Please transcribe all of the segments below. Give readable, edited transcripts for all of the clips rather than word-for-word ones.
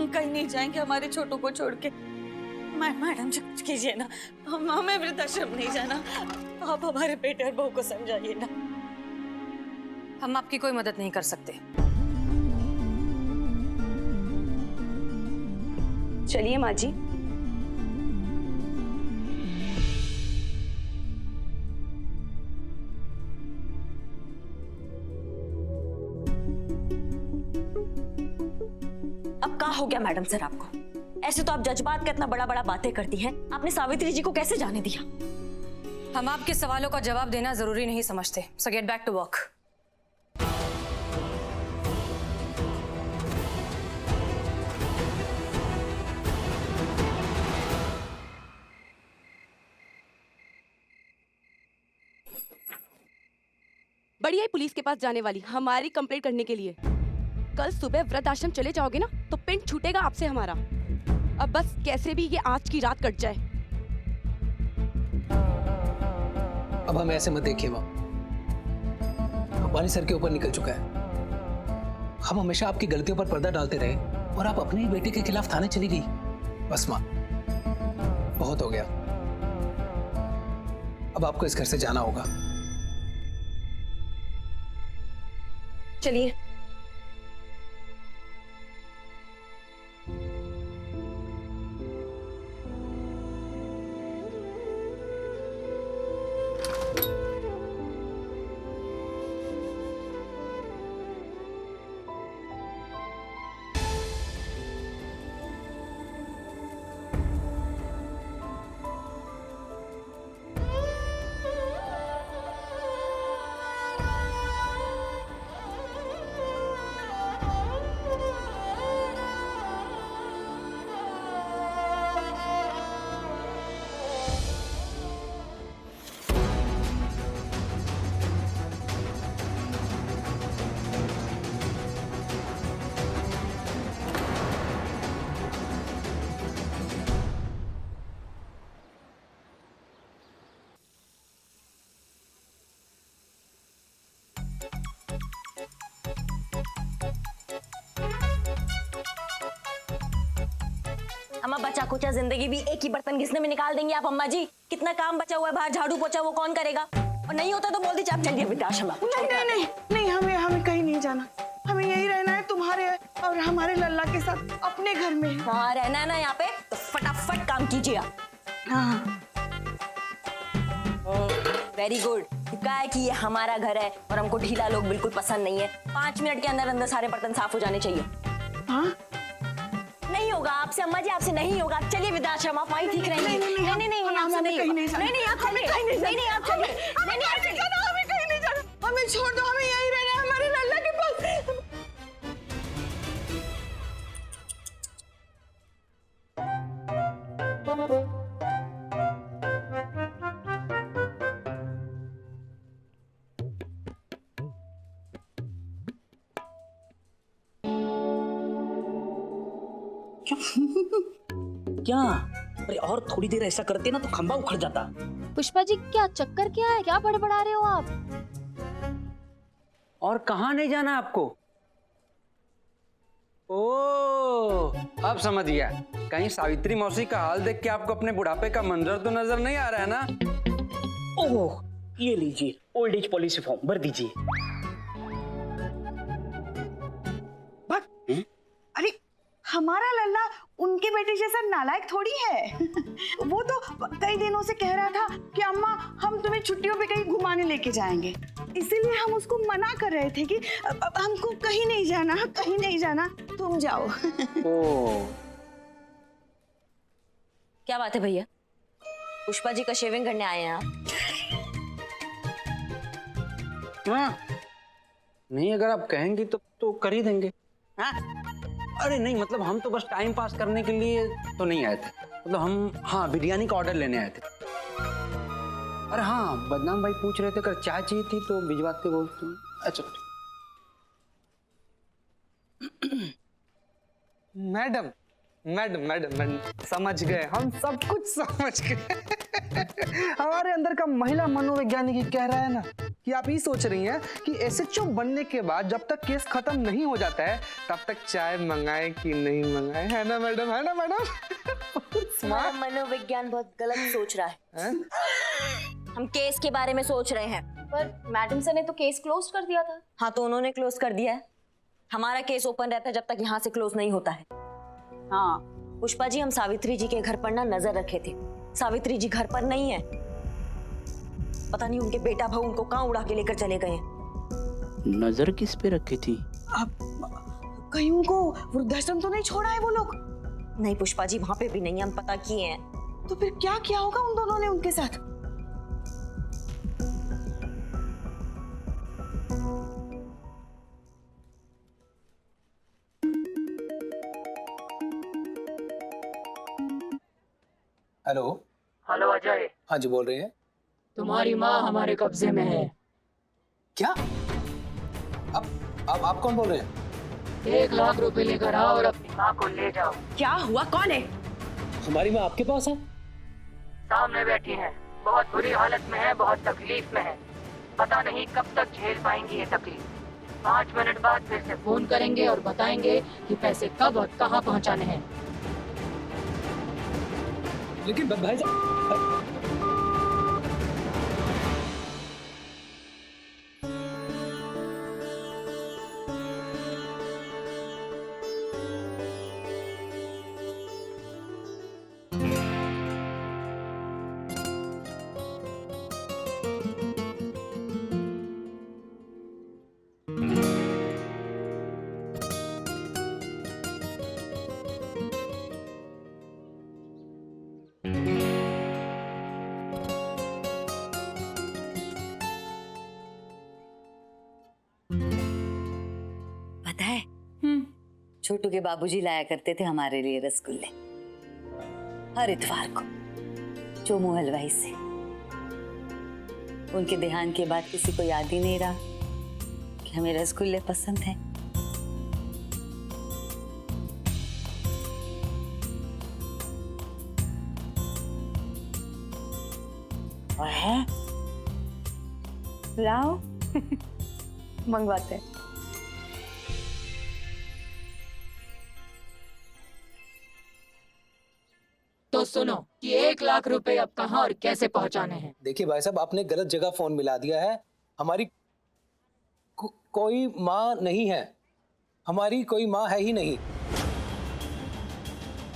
हम कहीं नहीं जाएंगे हमारे छोटू को छोड़ के। मैडम जी कुछ कीजिए ना, हमें वृद्धाश्रम नहीं जाना। आप हमारे बेटे और बहू को समझाइए ना। हम आपकी कोई मदद नहीं कर सकते। चलिए माँ जी। अब क्या हो गया मैडम सर आपको? ऐसे तो आप जज्बात का इतना बड़ा बड़ा बातें करती हैं, आपने सावित्री जी को कैसे जाने दिया? हम आपके सवालों का जवाब देना जरूरी नहीं समझते। So get back to work. बड़ी आई पुलिस के पास जाने वाली हमारी कंप्लेंट करने के लिए। कल सुबह वृद्धाश्रम चले जाओगे ना तो पिंड छूटेगा आपसे हमारा। अब बस कैसे भी ये आज की रात कट जाए। अब हमें ऐसे मत देखिए माँ, पानी सर के ऊपर निकल चुका है। हम हमेशा आपकी गलतियों पर पर्दा डालते रहे और आप अपने ही बेटे के खिलाफ थाने चली गई। बस माँ, बहुत हो गया। अब आपको इस घर से जाना होगा। चलिए। अम्मा बचा कुचा जिंदगी भी एक ही बर्तन घिसने में निकाल देंगी आप अम्मा जी। कितना काम बचा हुआ है बाहर, झाड़ू पोछा वो कौन करेगा? और नहीं होता तो बोल दीजिए आप चलिए वृद्धाश्रम। नहीं नहीं नहीं नहीं, हमें कहीं नहीं जाना। हमें यही रहना है तुम्हारे और हमारे लल्ला के साथ अपने घर में। हाँ रहना है ना यहाँ पे तो फटाफट काम कीजिए आप। हाँ वेरी गुड। क्या है कि ये हमारा घर है और हमको ढीला लोग बिल्कुल पसंद नहीं है। 5 मिनट के अंदर अंदर सारे बर्तन साफ हो जाने चाहिए। हाँ नहीं होगा आपसे अम्मा जी, आपसे नहीं होगा। चलिए वृद्धाश्रम, आप वहीं ठीक रहेंगे। नहीं आपसे नहीं होगा। नहीं आप चलिए। नहीं आप चलिए। नहीं आप चलिए। हमें कहीं नहीं जाना, हमें छोड़ दो, हमें यही रहना है हमारे लल्ला के पास। क्या? अरे और थोड़ी देर ऐसा करते ना तो खंबा उखड़ जाता। पुष्पा जी क्या चक्कर क्या है, क्या बड़बड़ा रहे हो आप? और कहाँ नहीं जाना आपको? ओह, अब समझ गया। कहीं सावित्री मौसी का हाल देख के आपको अपने बुढ़ापे का मंजर तो नजर नहीं आ रहा है ना? ओह, ये लीजिए ओल्ड एज पॉलिसी फॉर्म भर दीजिए। अरे हमारा लल्ला उनके बेटे जैसा नालायक थोड़ी है। वो तो कई दिनों से कह रहा था कि अम्मा हम तुम्हें छुट्टियों पे कहीं घुमाने लेके जाएंगे। इसीलिए हम उसको मना कर रहे थे कि हमको कहीं नहीं जाना, कहीं नहीं जाना, तुम जाओ। ओह, क्या बात है भैया? पुष्पा जी का शेविंग करने आए हैं आप? हाँ, नहीं अगर आप कहेंगी तो कर ही देंगे। हाँ? अरे नहीं मतलब हम तो बस टाइम पास करने के लिए तो नहीं आए थे। मतलब हम हाँ बिरयानी का ऑर्डर लेने आए थे। अरे हाँ, बदनाम भाई पूछ रहे थे अगर चाय चाहिए थी तो भिजवाते बोलते। अच्छा मैडम मैडम मैडम मैडम समझ गए, हम सब कुछ समझ गए। हमारे अंदर का महिला मनोवैज्ञानिक कह रहा है ना कि आप ये सोच रही हैं कि एसएचओ बनने के बाद जब तक केस खत्म नहीं हो जाता है तब तक चाय मंगाए कि नहीं मंगाए, है ना मैडम? है ना मैडम? तुम्हारा मनोविज्ञान बहुत गलत सोच रहा है। हम केस के बारे में सोच रहे हैं। पर मैडम सर ने तो केस क्लोज कर दिया था। हाँ तो उन्होंने क्लोज कर दिया है। हमारा केस ओपन रहता है जब तक यहाँ से क्लोज नहीं होता है। हाँ पुष्पा जी, हम सावित्री जी के घर पर ना नजर रखे थे। सावित्री जी घर पर नहीं है। पता नहीं उनके बेटा भाऊ उनको कहाँ उड़ा के लेकर चले गए। नजर किस पे रखी थी? अब कहीं उनको वृद्धाश्रम तो नहीं छोड़ा है वो लोग? नहीं पुष्पा जी, वहां पे भी नहीं, हम पता किए हैं। तो फिर क्या किया होगा उन दोनों ने उनके साथ? हेलो। हेलो अजय, हाँ जी, बोल रहे हैं। तुम्हारी माँ हमारे कब्जे में है। क्या? आप कौन बोल रहे हैं? 1 लाख रुपए लेकर आओ और अपनी माँ को ले जाओ। क्या हुआ? कौन है? हमारी माँ आपके पास है? सामने बैठी है, बहुत बुरी हालत में है, बहुत तकलीफ में है। पता नहीं कब तक झेल पाएंगी ये तकलीफ। 5 मिनट बाद फिर से फोन करेंगे और बताएंगे कि पैसे कब और कहाँ पहुँचाने हैं। लेकिन भाई साहब, पता है छोटू के बाबूजी लाया करते थे हमारे लिए रसगुल्ले हर इतवार को, चोमू हलवाई से। उनके देहांत के बाद किसी को याद ही नहीं रहा कि हमें रसगुल्ले पसंद हैं। और है लाओ मंगवाते हैं। तो सुनो कि 1 लाख रुपए अब कहाँ और कैसे पहुँचाने हैं। देखिए भाई साहब, आपने गलत जगह फोन मिला दिया है। हमारी कोई माँ नहीं है। हमारी कोई माँ है ही नहीं।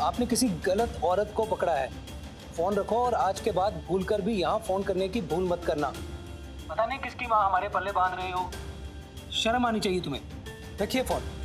आपने किसी गलत औरत को पकड़ा है। फोन रखो और आज के बाद भूलकर भी यहाँ फोन करने की भूल मत करना। पता नहीं किसकी माँ हमारे पल्ले बांध रहे हो। शर्म आनी चाहिए तुम्हें। रखिए फोन।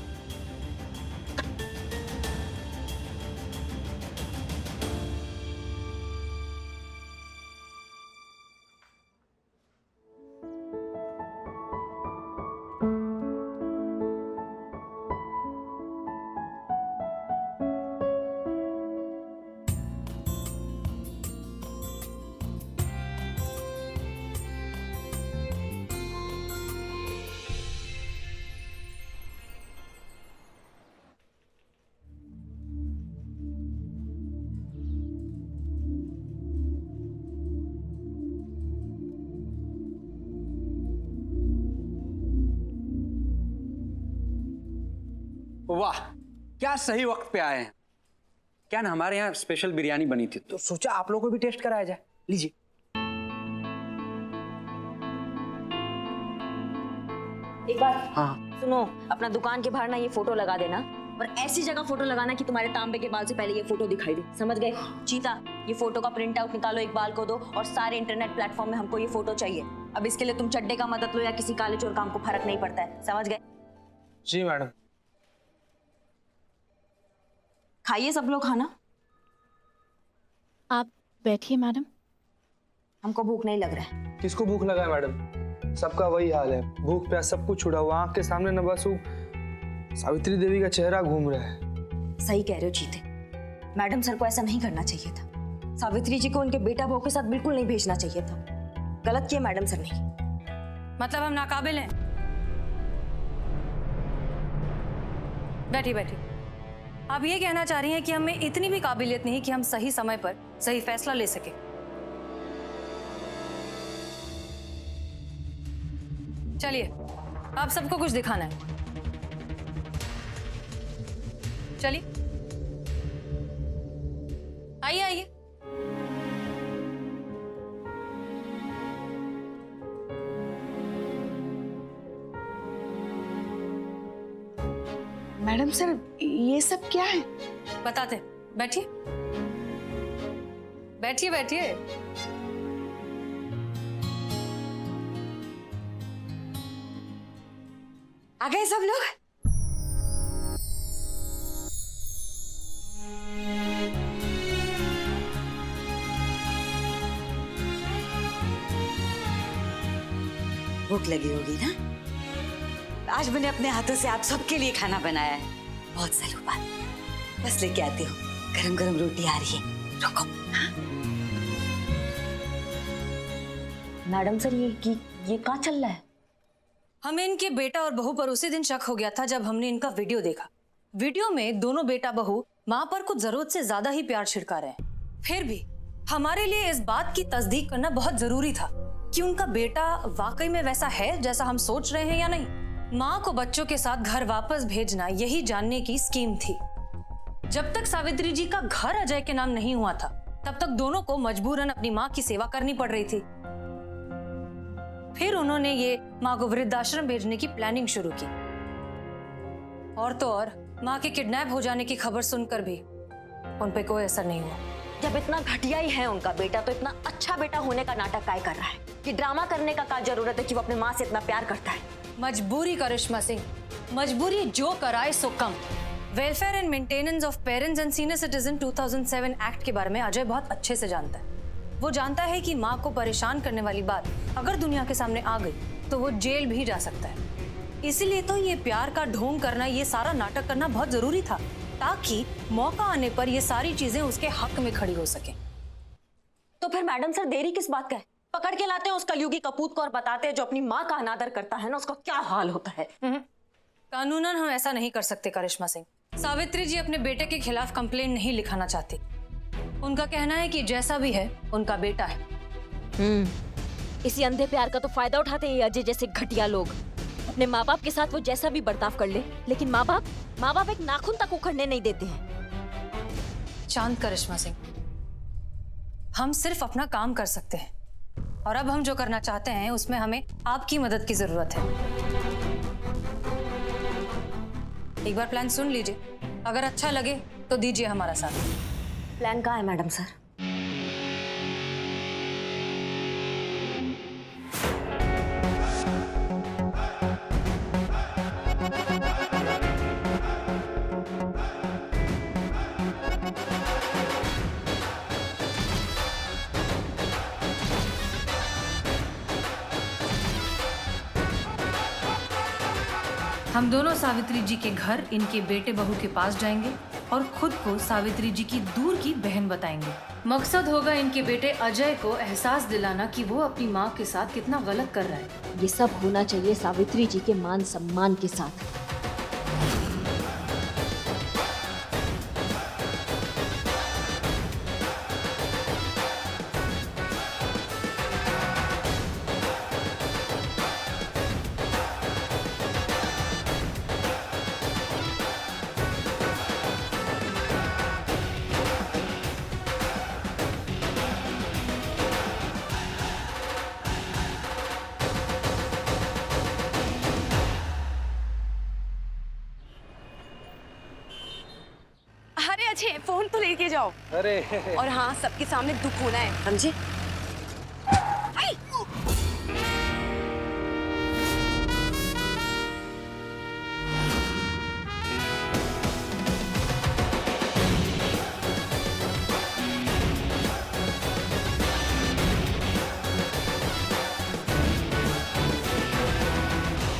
वाह, क्या सही वक्त पे आए हैं। क्या ना हमारे यहाँ स्पेशल बिरयानी बनी थी तो सोचा आप लोगों को भी टेस्ट कराया जाए। लीजिए। एक बार हाँ सुनो, अपना दुकान के बाहर ना ये फोटो लगा देना और ऐसी जगह फोटो लगाना कि तुम्हारे तांबे के बाल से पहले ये फोटो दिखाई दे। समझ गए? चीता, ये फोटो का प्रिंट आउट निकालो, इकबाल को दो और सारे इंटरनेट प्लेटफॉर्म में हमको ये फोटो चाहिए। अब इसके लिए तुम चड्डे का मदद लो या किसी काले चोर का, हमको फर्क नहीं पड़ता है। समझ गए? जी मैडम। खाइए सब लोग खाना। आप बैठिए मैडम। हमको भूख नहीं लग रहा है। किसको भूख लगा है मैडम? सबका वही हाल है, भूख प्यास सब कुछ छुड़ा हुआ। आँख के सामने न बस वो सावित्री देवी का चेहरा घूम रहा है। सही कह रहे हो चीते, मैडम सर को ऐसा नहीं करना चाहिए था। सावित्री जी को उनके बेटा बहू के साथ बिल्कुल नहीं भेजना चाहिए था। गलत किया मैडम सर ने। मतलब हम नाकाबिल हैं? बैठी बैठी। आप ये कहना चाह रही हैं कि हमें इतनी भी काबिलियत नहीं कि हम सही समय पर सही फैसला ले सके? चलिए, आप सबको कुछ दिखाना है। चलिए, आइए आइए। मैडम सर, ये सब क्या है? बताते, बैठिए बैठिए बैठिए। आ गए सब लोग? भूख लगी होगी ना? आज मैंने अपने हाथों से आप सबके लिए खाना बनाया है। बहुत सालों बाद। बस लेके आती हूँ। गरम गरम रोटी आ रही है, रुको। मैडम सर, ये क्या चल रहा है? हमें इनके बेटा और बहू पर उसी दिन शक हो गया था जब हमने इनका वीडियो देखा। वीडियो में दोनों बेटा बहू माँ पर कुछ जरूरत से ज्यादा ही प्यार छिड़का रहे हैं। फिर भी हमारे लिए इस बात की तस्दीक करना बहुत जरूरी था कि उनका बेटा वाकई में वैसा है जैसा हम सोच रहे हैं या नहीं। माँ को बच्चों के साथ घर वापस भेजना यही जानने की स्कीम थी। जब तक सावित्री जी का घर अजय के नाम नहीं हुआ था, तब तक दोनों को मजबूरन अपनी माँ की सेवा करनी पड़ रही थी। फिर उन्होंने ये माँ को वृद्धाश्रम भेजने की प्लानिंग शुरू की। और तो और माँ के किडनैप हो जाने की खबर सुनकर भी उन पे कोई असर नहीं हुआ। जब इतना घटिया ही है उनका बेटा, तो इतना अच्छा बेटा होने का नाटक काय कर रहा है? कि ड्रामा करने का क्या जरूरत है कि वो अपनी माँ से इतना प्यार करता है? मजबूरी करिश्मा सिंह, मजबूरी जो कराए सो कम। Welfare and maintenance of parents and senior citizen 2007 act के बारे में अजय बहुत अच्छे से जानता है। वो जानता है कि माँ को परेशान करने वाली बात अगर दुनिया के सामने आ गई तो वो जेल भी जा सकता है। इसीलिए तो ये प्यार का ढोंग करना, ये सारा नाटक करना बहुत जरूरी था, ताकि मौका आने पर ये सारी चीजें उसके हक में खड़ी हो सके। तो फिर मैडम सर, देरी किस बात का है? पकड़ के लाते हैं उस कलयुगी कपूत को और बताते हैं जो अपनी माँ का अनादर करता है ना, उसका क्या हाल होता है। कानूनन हम ऐसा नहीं कर सकते करिश्मा सिंह। सावित्री जी अपने बेटे के खिलाफ कंप्लेन नहीं लिखाना चाहती। उनका कहना है कि जैसा भी है उनका बेटा है। इसी अंधे प्यार का तो फायदा उठाते हैं ये अजय जैसे घटिया लोग। अपने माँ बाप के साथ वो जैसा भी बर्ताव कर ले, लेकिन माँ बाप एक नाखून तक उखड़ने नहीं देते हैं। शांत करिश्मा सिंह, हम सिर्फ अपना काम कर सकते हैं और अब हम जो करना चाहते हैं उसमें हमें आपकी मदद की जरूरत है। एक बार प्लान सुन लीजिए, अगर अच्छा लगे तो दीजिए हमारा साथ। प्लान कहाँ है मैडम सर? हम दोनों सावित्री जी के घर इनके बेटे बहू के पास जाएंगे और खुद को सावित्री जी की दूर की बहन बताएंगे। मकसद होगा इनके बेटे अजय को एहसास दिलाना कि वो अपनी माँ के साथ कितना गलत कर रहा है। ये सब होना चाहिए सावित्री जी के मान सम्मान के साथ। अरे अजय, फोन तो लेके जाओ। अरे और हाँ, सबके सामने दुख होना है, समझे?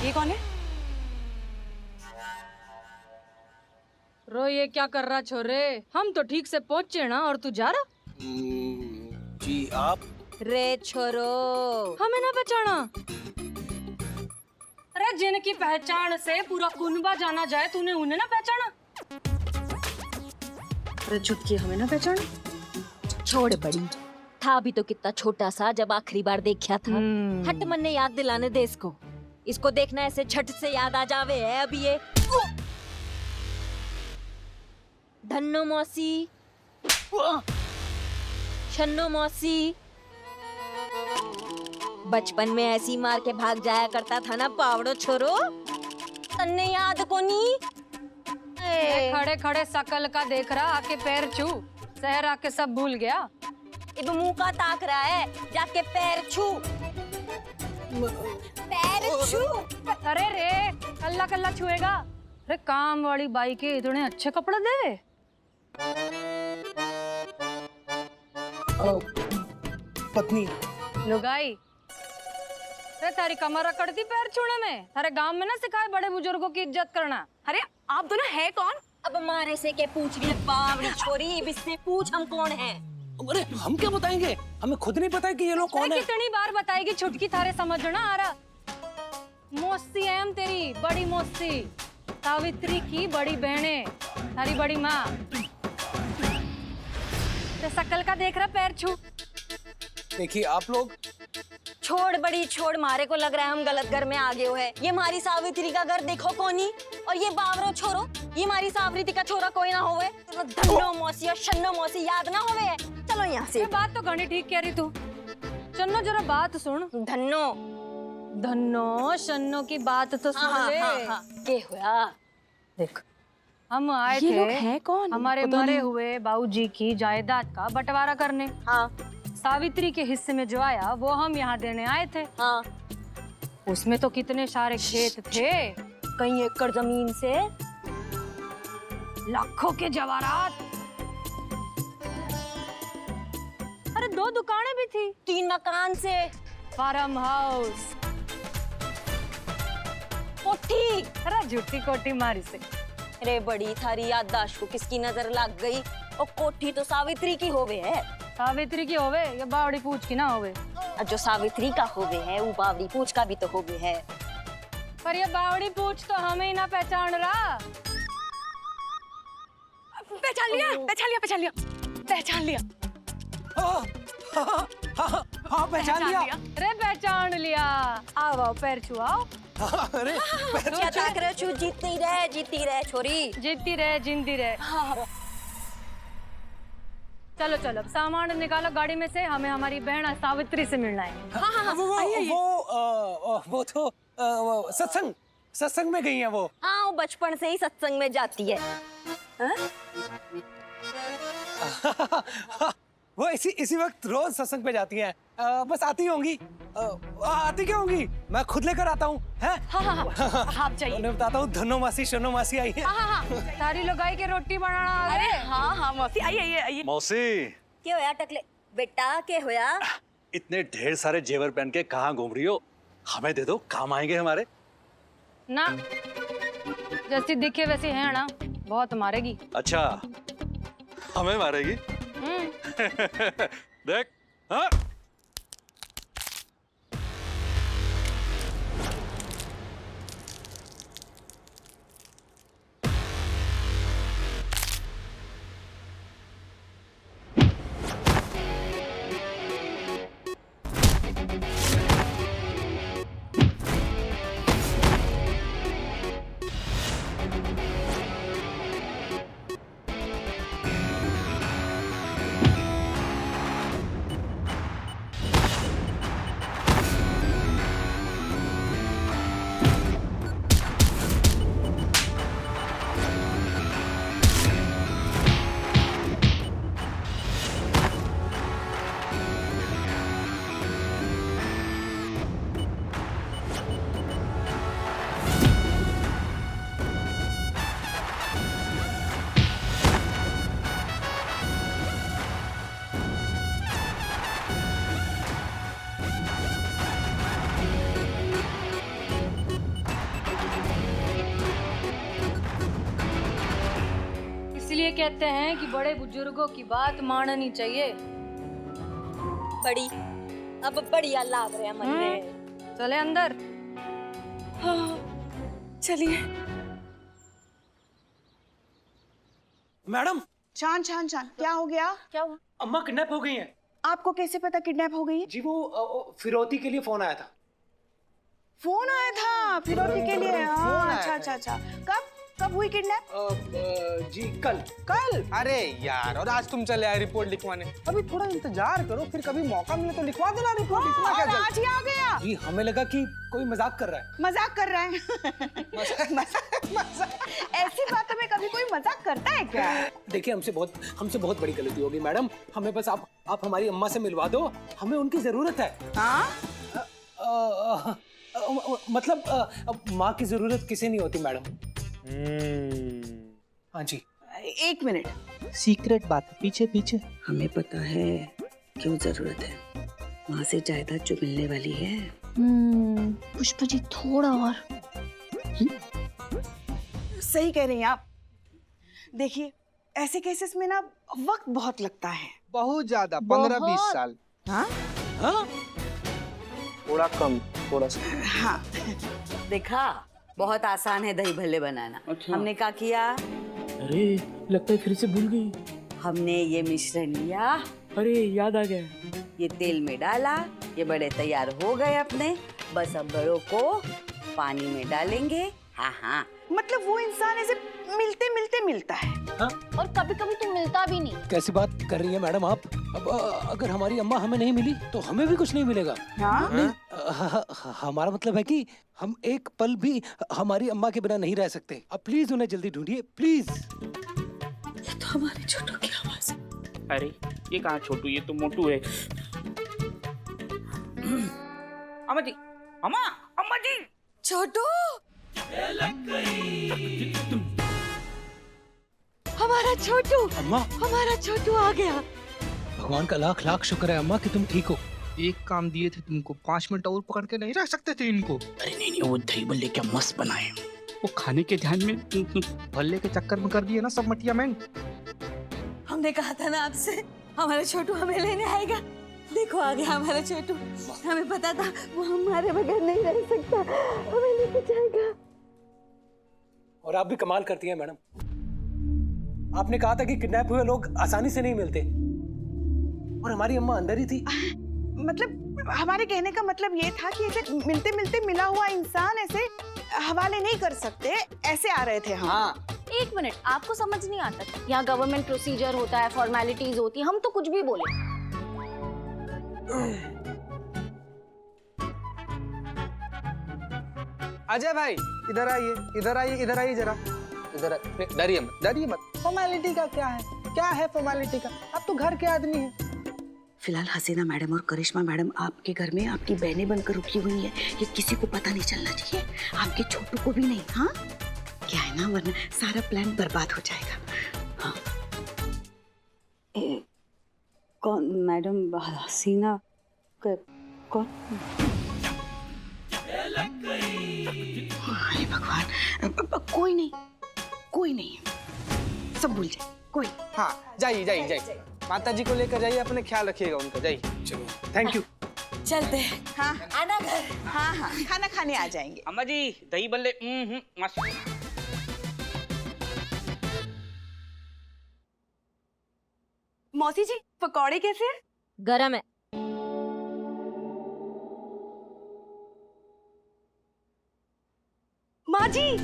ये कौन है? रो, ये क्या कर रहा छोरे? हम तो ठीक से पहुंचे ना और तू जा रहा? जी आप? रे छोरो, हमें ना पहचाना? अरे जिनकी पहचान से पूरा कुनबा जाना जाए, तूने उन्हें ना पहचाना? अरे चुटकी, हमें ना पहचाना? छोड़ बड़ी, था भी तो कितना छोटा सा जब आखिरी बार देखा था। हट मन ने याद दिलाने दे इसको। इसको देखना ऐसे झट से याद आ जावे है अभी ये। धन्नो मौसी, छन्नो मौसी, बचपन में ऐसी मार के भाग जाया करता था ना पावड़ो छोरो, तन्ने याद कोनी? खड़े खड़े शकल का देख रहा, आके पैर छू, शहर आके सब भूल गया। इब मुंह का ताक रहा है, जाके पैर छू, पैर छू। अरे रे कल्ला कल्ला छुएगा। अरे काम वाली बाई के इतने अच्छे कपड़े दे। पत्नी लुगाई, अरे तारी कमर रकड़ती पैर छूने में। थारे गांव में ना सिखाए बड़े बुजुर्गों की इज्जत करना। अरे आप दोनों है कौन? अब मारे से के पूछ रही है बावड़ी छोरी, अब इससे पूछ हम कौन है? अरे हम क्या बताएंगे, हमें खुद नहीं पता कि ये लोग कौन अरे है। कितनी बार बताएगी छुटकी, थारे समझना आ रहा। मौसी है हम तेरी बड़ी मौसी, सावित्री की बड़ी बहने, थारी बड़ी माँ। ते शकल का देख रहा पैर छू। देखिए आप लोग, छोड़ बड़ी छोड़, मारे को लग रहा है हम गलत घर में आ गए हो है। ये हमारी सावित्री का घर देखो कोनी, और ये बावरो छोरो, ये हमारी सावित्री का छोरा कोई ना होवे। तो धन्नो मौसी और शन्नो मौसी याद ना होवे है। चलो यहाँ से। ये बात तो घनी ठीक कह रही तू। चन्नो जरा बात सुन। धन्नो धन्नो शन्नो की बात तो सुन ले। के हुआ? देख हम आए ये लोग थे हैं कौन? हमारे पता मरे नहीं। हुए बाबूजी की जायदाद का बंटवारा करने। हाँ सावित्री के हिस्से में जो आया वो हम यहाँ देने आए थे। हाँ। उसमें तो कितने सारे खेत थे, कई एकड़ जमीन से लाखों के जवाहरात, अरे 2 दुकानें भी थी, 3 मकान से, फार्म हाउस, कोठी। अरे झूठी कोठी मारी से। अरे बड़ी थारी याददाश्त को किसकी नजर लग गई? और कोठी तो सावित्री की होवे है। सावित्री की होवे या बावड़ी पूछ की ना होवे? और जो सावित्री का होवे है वो बावड़ी पूछ का भी तो होवे है। पर ये बावड़ी पूछ तो हमें ही ना पहचान रहा। पहचान लिया, पहचान लिया, पहचान लिया, पहचान लिया। हाँ पहचान लिया। अरे पहचान लिया। आओ पैर छुआओ। अरे क्या ताक रहे छू? जीती रहे छोरी, जीती रहे जिंदी रहे। चलो चलो अब सामान निकालो गाड़ी में से, हमें हमारी बहन सावित्री से मिलना है। वो तो सत्संग में गई है वो। हाँ वो बचपन से ही सत्संग में जाती है। वो इसी वक्त रोज सत्संग पे जाती हैं। बस आती होंगी। आती क्यों होंगी, मैं खुद लेकर आता हूँ। आप जाइए। उन्हें बताता हूँ धन्नो मासी शन्नो मासी आई है। सारी लोगाई के रोटी बनाना आ अरे गए। हाँ मौसी आइए आइए। मौसी क्या होया टकले बेटा, क्या होया? इतने ढेर सारे जेवर पहन के कहाँ घूम रही हो? हमें दे दो, काम आएंगे हमारे। ना जैसी दिखे वैसी है ना, बहुत मारेगी। अच्छा हमें मारेगी? देख। हाँ इसलिए कहते हैं कि बड़े बुजुर्गों की बात माननी चाहिए। बड़ी अब बढ़िया लाभ रहे मन में। चले अंदर। चलिए। मैडम चांद चांद चांद, क्या हो गया? क्या हुआ? अम्मा किडनैप हो गई हैं। आपको कैसे पता किडनैप हो गई है? जी वो फिरौती के लिए फोन आया था। फोन आया था फिरौती के लिए। फोन हाँ, आया अच्छा था। अच्छा अच्छा। कब हुई किडनैप? जी कल। कल? अरे यार, और आज तुम चले आए रिपोर्ट लिखवाने। अभी थोड़ा इंतजार करो, फिर कभी मौका मिले तो लिखवा देना रिपोर्ट। इतना क्या और जल्दी? आज ही आ गया। जी हमें लगा कि कोई मजाक कर रहा है। मजाक कर रहा है। मजाक। ऐसी बातों में कभी कोई मजाक करता है क्या? देखिए हमसे बहुत बड़ी गलती होगी मैडम। हमें बस आप हमारी अम्मा से मिलवा दो, हमें उनकी जरूरत है। हाँ? मतलब माँ की जरूरत किसे नहीं होती मैडम। हाँ जी। 1 मिनट। सीक्रेट बात है, पीछे पीछे। हमें पता है क्यों जरूरत है। वहां से जायदाद जो मिलने वाली है। पुष्पा जी थोड़ा और। सही कह रही हैं आप। देखिए ऐसे केसेस में ना वक्त बहुत लगता है। बहुत ज्यादा, 15-20 साल। हाँ? हाँ? थोड़ा कम, थोड़ा सा। हाँ। देखा, बहुत आसान है दही भल्ले बनाना। हमने क्या किया? अरे लगता है फिर से भूल गई। हमने ये मिश्रण लिया, अरे याद आ गया। ये तेल में डाला, ये बड़े तैयार हो गए अपने। बस अब बड़ों को पानी में डालेंगे। हाँ हाँ। मतलब वो इंसान ऐसे मिलते मिलते मिलता है। हाँ? और कभी कभी तो मिलता भी नहीं। कैसी बात कर रही है मैडम आप? अब अगर हमारी अम्मा हमें नहीं मिली तो हमें भी कुछ नहीं मिलेगा। हाँ? नहीं, हमारा मतलब है कि हम एक पल भी हमारी अम्मा के बिना नहीं रह सकते। अब प्लीज उन्हें जल्दी ढूंढिए प्लीज। ये तो हमारे छोटू की आवाज है। अरे ये कहाँ छोटू, ये तो मोटू है। अम्मा जी, अम्मा जी। छोटू, हमारा छोटू, अम्मा, हमारा छोटू आ गया। भगवान का लाख लाख शुक्र है अम्मा कि तुम ठीक हो। एक काम दिए थे तुमको, 5 मिनट और पकड़ के नहीं रख सकते थे इनको? अरे नहीं, वो दही भल्ले क्या मस्त बनाए। वो खाने के ध्यान में भल्ले के चक्कर में कर दिए ना सब मटियामेंट। हमने कहा था ना आपसे, हमारा छोटू हमें लेने आएगा। देखो आ गया हमारा छोटू। हमें पता था वो हमारे बगैर नहीं रह सकता, हमें लेके जाएगा। और आप भी कमाल करती हैं मैडम। आपने कहा था कि किडनैप हुए लोग आसानी से नहीं मिलते, और हमारी अम्मा अंदर ही थी। मतलब हमारे कहने का मतलब ये था कि ऐसे मिलते मिलते मिला हुआ इंसान ऐसे हवाले नहीं कर सकते। ऐसे आ रहे थे हम। हाँ। 1 मिनट, आपको समझ नहीं आता क्या? यहाँ गवर्नमेंट प्रोसीजर होता है, फॉर्मेलिटीज होती है, हम तो कुछ भी बोले। अजय भाई इधर आइए, इधर आइए, इधर आइए जरा। इधर डरिए मत, डरिए मत। फॉर्मेलिटी का क्या है? क्या है फॉर्मेलिटी का? आप तो घर के आदमी हैं। फिलहाल हसीना मैडम और करिश्मा मैडम आपके घर में आपकी बहनें बनकर रुकी हुई है। ये किसी को पता नहीं चलना चाहिए, आपके छोटू को भी नहीं। हाँ क्या है ना, वरना सारा प्लान बर्बाद हो जाएगा। हाँ। कौन मैडम? हसीना कौन? अरे भगवान, कोई नहीं, सब भूल जाए। कोई। हाँ जाइए जाइए जाइए, माता जी को लेकर जाइए, अपने ख्याल रखिएगा उनका। जाइए। चलो थैंक यू। चलते हैं। हाँ आना घर। हाँ हाँ, खाना खाने आ जाएंगे। अम्मा जी दही भल्ले मस्त। मौसी जी पकौड़े कैसे हैं? गरम है। माँ जी,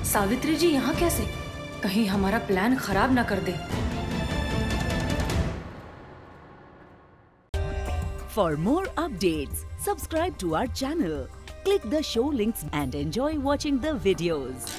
सावित्री जी यहाँ कैसे? कहीं हमारा प्लान खराब ना कर दे। For more updates, subscribe to our channel, click the show links and enjoy watching the videos.